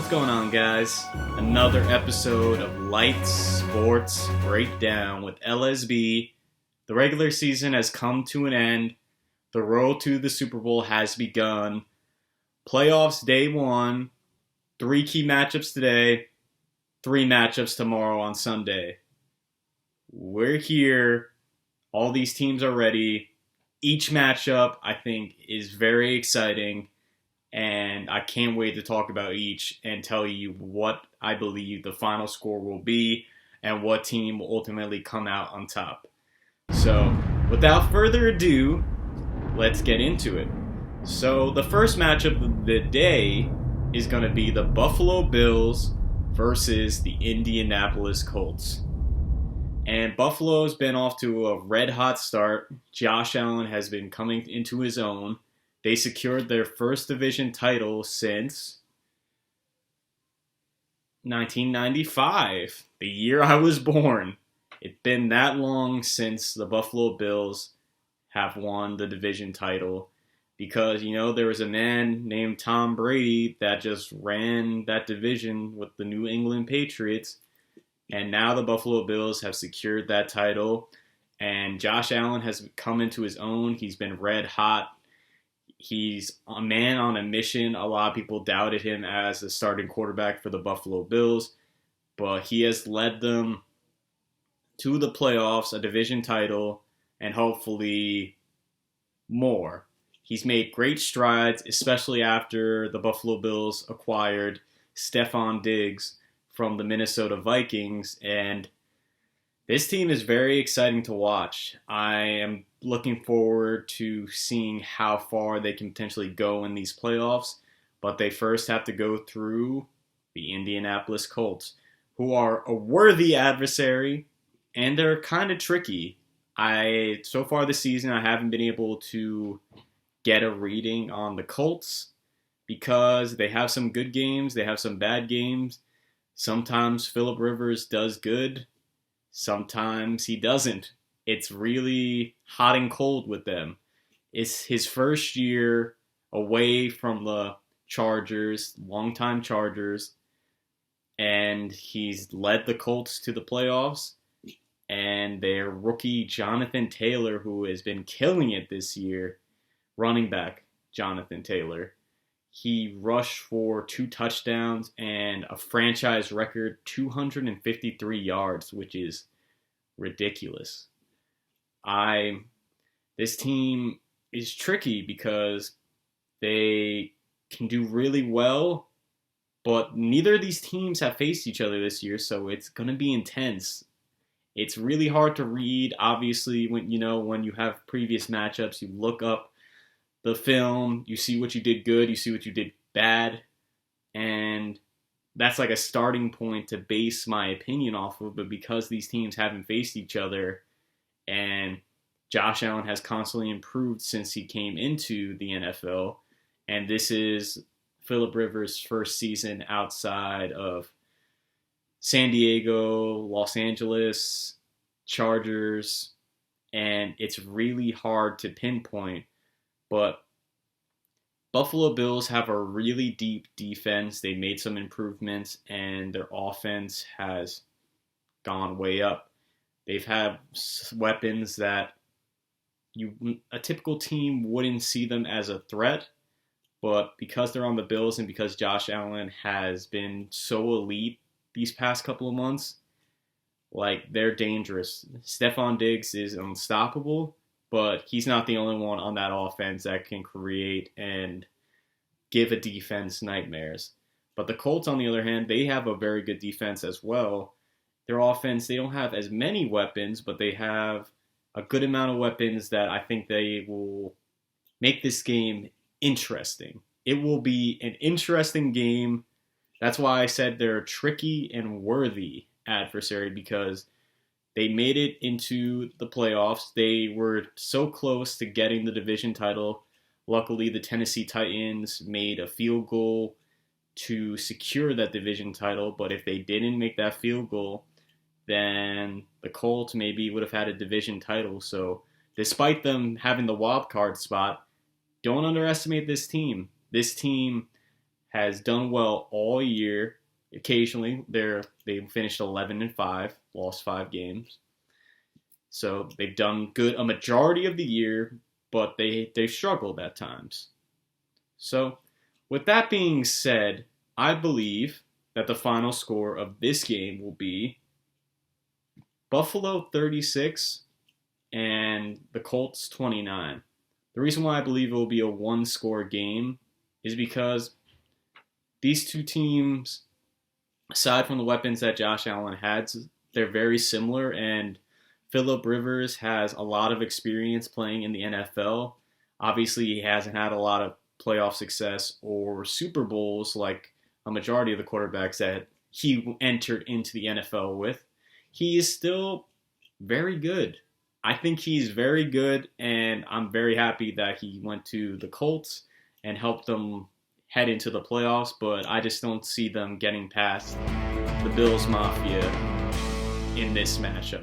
going on, guys? Another episode of Light Sports Breakdown with LSB. The regular season has come to an end. The road to the Super Bowl has begun. Playoffs day one. 3 key matchups today. 3 matchups tomorrow on Sunday. We're here. All these teams are ready. Each matchup, I think, is very exciting. And I can't wait to talk about each and tell you what I believe the final score will be and what team will ultimately come out on top. So, without further ado, let's get into it. So, the first matchup of the day is going to be the Buffalo Bills versus the Indianapolis Colts. And Buffalo's been off to a red-hot start. Josh Allen has been coming into his own. They secured their first division title since 1995, the year I was born. It's been that long since the Buffalo Bills have won the division title because, there was a man named Tom Brady that just ran that division with the New England Patriots, and now the Buffalo Bills have secured that title, and Josh Allen has come into his own. He's been red hot. He's a man on a mission. A lot of people doubted him as the starting quarterback for the Buffalo Bills, but he has led them to the playoffs, a division title, and hopefully more. He's made great strides, especially after the Buffalo Bills acquired Stephon Diggs from the Minnesota Vikings, and this team is very exciting to watch. I am looking forward to seeing how far they can potentially go in these playoffs, but they first have to go through the Indianapolis Colts, who are a worthy adversary, and they're kind of tricky. So far this season, I haven't been able to get a reading on the Colts because they have some good games, they have some bad games. Sometimes Phillip Rivers does good. Sometimes he doesn't. It's really hot and cold with them. It's his first year away from the Chargers, longtime Chargers, and he's led the Colts to the playoffs. And their rookie Jonathan Taylor, who has been killing it this year, running back Jonathan Taylor, he rushed for 2 touchdowns and a franchise record 253 yards, which is ridiculous. This team is tricky because they can do really well, but neither of these teams have faced each other this year, so it's going to be intense. It's really hard to read. Obviously, when you have previous matchups, you look up the film, you see what you did good, you see what you did bad, and that's like a starting point to base my opinion off of. But because these teams haven't faced each other, and Josh Allen has constantly improved since he came into the NFL, and this is Phillip Rivers' first season outside of San Diego, Los Angeles, Chargers, and it's really hard to pinpoint. But Buffalo Bills have a really deep defense. They made some improvements, and their offense has gone way up. They've had weapons that a typical team wouldn't see them as a threat, but because they're on the Bills and because Josh Allen has been so elite these past couple of months, they're dangerous. Stephon Diggs is unstoppable, but he's not the only one on that offense that can create and give a defense nightmares. But the Colts, on the other hand, they have a very good defense as well. Their offense, they don't have as many weapons, but they have a good amount of weapons that I think they will make this game interesting. It will be an interesting game. That's why I said they're a tricky and worthy adversary, because they made it into the playoffs. They were so close to getting the division title. Luckily, the Tennessee Titans made a field goal to secure that division title, but if they didn't make that field goal, then the Colts maybe would have had a division title. So despite them having the wild card spot, don't underestimate this team. This team has done well all year. Occasionally, they finished 11-5, lost 5 games. So they've done good a majority of the year, but they've struggled at times. So with that being said, I believe that the final score of this game will be Buffalo 36 and the Colts 29. The reason why I believe it will be a one-score game is because these two teams, aside from the weapons that Josh Allen has, they're very similar, and Phillip Rivers has a lot of experience playing in the NFL. Obviously, he hasn't had a lot of playoff success or Super Bowls like a majority of the quarterbacks that he entered into the NFL with. He is still very good. I think he's very good, and I'm very happy that he went to the Colts and helped them head into the playoffs, but I just don't see them getting past the Bills Mafia in this matchup.